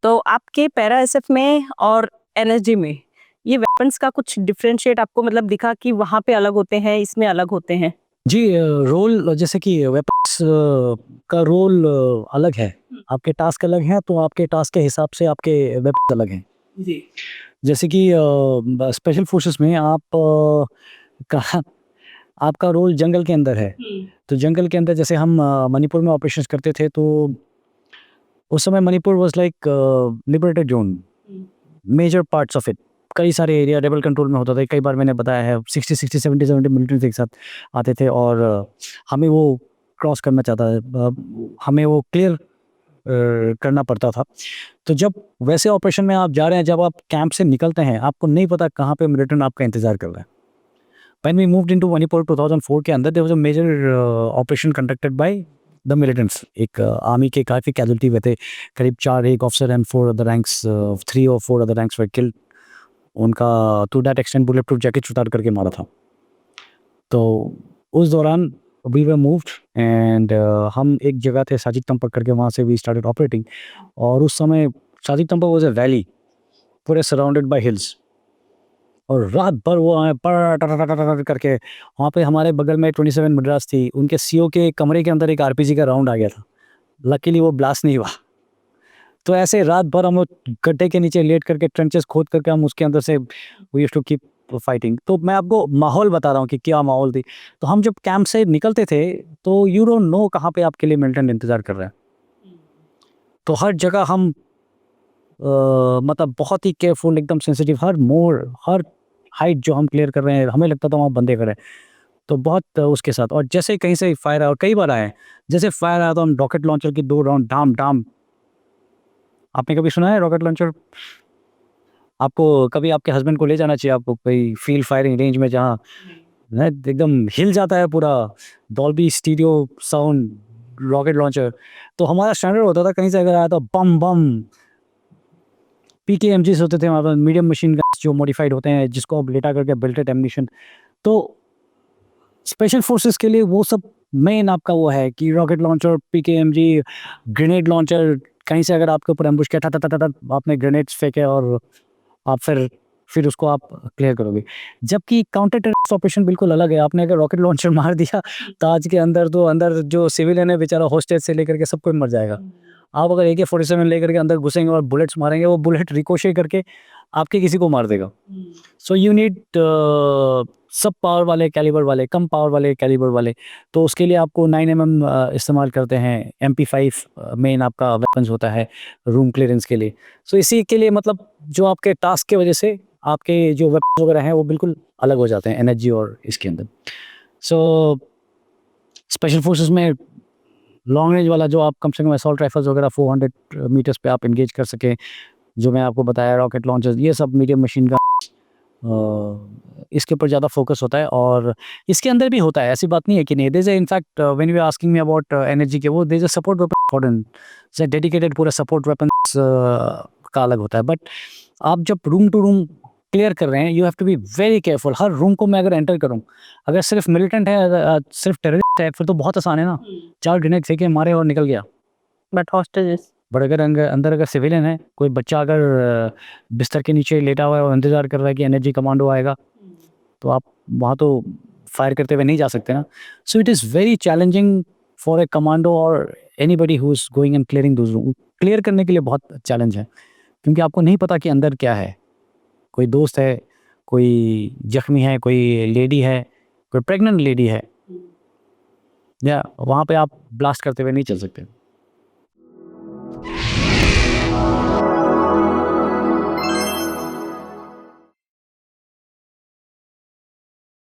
तो आपके para SF में और एनएसजी में ये वेपन्स का कुछ डिफरेंशिएट आपको मतलब दिखा कि वहाँ पे अलग होते हैं, इसमें अलग होते हैं? जी, रोल जैसे कि वेपन्स का रोल अलग है। आपके टास्क अलग हैं, तो आपके टास्क के हिसाब से आपके वेपन्स अलग हैं। जी। जैसे कि स्पेशल फोर्सेस में का आपका रोल जंगल के अंदर है। तो जंगल के अंदर जैसे हम मणिपुर में ऑपरेशंस करते थे, तो उस समय Manipur was like liberated zone, major parts of it. कई सारे एरिया रेबल कंट्रोल में होता था। कई बार मैंने बताया है 60 मिलिटेंट्स एक साथ आते थे और हमें वो क्रॉस करना चाहता है, हमें वो क्लियर करना पड़ता था। तो जब वैसे ऑपरेशन में आप जा रहे हैं, जब आप कैंप से निकलते हैं, आपको नहीं पता कहाँ पे मिलिटेंट आपका इंतजार कर रहा है। When we moved into Manipur 2004 के अंदर, there was a major operation conducted by the militants। एक आर्मी के काफ़ी कैजुअल्टी हुए थे, करीब 4 एक ऑफिसर एंड 4 अदर रैंक्स, 3 और 4 अदर रैंक्स वर किल्ड। उनका to that extent bulletproof jacket उतार करके मारा था। तो उस दौरान वी वर मूव्ड एंड हम एक जगह थे साजिद तंपक करके, वहाँ से वी स्टार्टेड ऑपरेटिंग। और उस समय साजिद तंपक वाज अ वैली पूरे सराउंडेड बाय हिल्स, और रात भर वो आए करके। वहाँ पे हमारे बगल में 27 मद्रास थी, उनके सीओ के कमरे के अंदर एक आरपीजी का राउंड आ गया था। लकीली वो ब्लास्ट नहीं हुआ। तो ऐसे रात भर हम लोग गड्ढे के नीचे लेट करके, ट्रेंचेस खोद करके हम उसके अंदर से we used to keep fighting. तो मैं आपको माहौल बता रहा हूँ कि क्या माहौल थी। तो हम जब कैंप से निकलते थे, तो यू डोंट नो कहाँ पे आपके लिए मिलिटेंट इंतजार कर रहा है। तो हर जगह हम मतलब बहुत ही केयरफुल, एकदम सेंसिटिव, हर मोड़, हर हाइट जो हम क्लियर कर रहे हैं, हमें लगता था वहाँ बंदे खड़े हैं। तो बहुत उसके साथ, और जैसे कहीं से फायर आया, और कई बार आए, जैसे फायर आया तो हम रॉकेट लॉन्चर की 2 राउंड डाम डाम। आपने कभी सुना है रॉकेट लॉन्चर? आपको कभी आपके हस्बैंड को ले जाना चाहिए, आपको कोई फील्ड फायरिंग रेंज में, जहाँ एकदम हिल जाता है पूरा, Dolby stereo sound, rocket launcher. तो हमारा स्टैंडर्ड होता था, कहीं से अगर आया तो बम बम। पीकेएमजीस होते थे हमारे पास, मीडियम मशीन गन्स जो मॉडिफाइड होते हैं, जिसको आप लेटा करके बिल्टेड एम्यूनिशन। तो स्पेशल फोर्सेस के लिए वो सब मेन आपका वो है कि रॉकेट लॉन्चर, पीकेएमजी, ग्रेनेड लॉन्चर। कहीं से अगर आपके ऊपर एम्बुश किया, था आपने ग्रेनेड्स फेंके और आप फिर उसको आप क्लियर करोगे। जबकि काउंटर टेररिस्ट ऑपरेशन बिल्कुल अलग है। आपने अगर रॉकेट लॉन्चर मार दिया ताज के अंदर, तो अंदर जो सिविलियन है बेचारा, हॉस्टेज से लेकर के सब कोई मर जाएगा। आप अगर AK-47 लेकर के अंदर घुसेंगे और बुलेट्स मारेंगे, वो बुलेट रिकोशे करके आपके किसी को मार देगा। सो यू नीड सब पावर वाले कैलिबर वाले, कम पावर वाले कैलिबर वाले। तो उसके लिए आपको 9mm इस्तेमाल करते हैं। MP5 मेन आपका वेपन्स होता है रूम क्लियरेंस के लिए। सो इसी के लिए मतलब जो आपके टास्क की वजह से आपके जो वेपन्स वगैरह हैं वो बिल्कुल अलग हो जाते हैं एनर्जी और इसके अंदर। सो स्पेशल फोर्सेस में लॉन्ग रेंज वाला, जो आप कम से कम असॉल्ट राइफल्स वगैरह 400 मीटर्स पे आप इंगेज कर सकें, जो मैं आपको बताया, रॉकेट लॉन्चर्स, ये सब मीडियम मशीन गन, इसके ऊपर ज़्यादा फोकस होता है। और इसके अंदर भी होता है, ऐसी बात नहीं है कि नहीं। There is in fact when you are asking me about energy के, वो there is a support weapon important, जैसे डेडिकेटेड पूरा सपोर्ट वेपन्स का अलग होता है। बट आप जब रूम टू रूम क्लियर कर रहे हैं, you have to be very careful. हर रूम को मैं अगर एंटर करूँ, अगर सिर्फ मिलिटेंट है, सिर्फ टेररिस्ट है, फिर तो बहुत आसान है ना, 4 ग्रेनेड फेंके, मारे और निकल गया। But hostages? बट अगर अंदर अगर सिविलियन है, कोई बच्चा अगर बिस्तर के नीचे लेटा हुआ है और इंतजार कर रहा है कि एनर्जी कमांडो आएगा, तो आप वहाँ तो फायर करते हुए नहीं जा सकते ना। So it is very challenging for a commando और anybody who is going and clearing those room. Clear करने के लिए बहुत चैलेंज है, क्योंकि आपको नहीं पता कि अंदर क्या है। कोई दोस्त है, कोई जख्मी है, कोई लेडी है, कोई प्रेग्नेंट लेडी है, या वहाँ पे आप ब्लास्ट करते हुए नहीं चल सकते।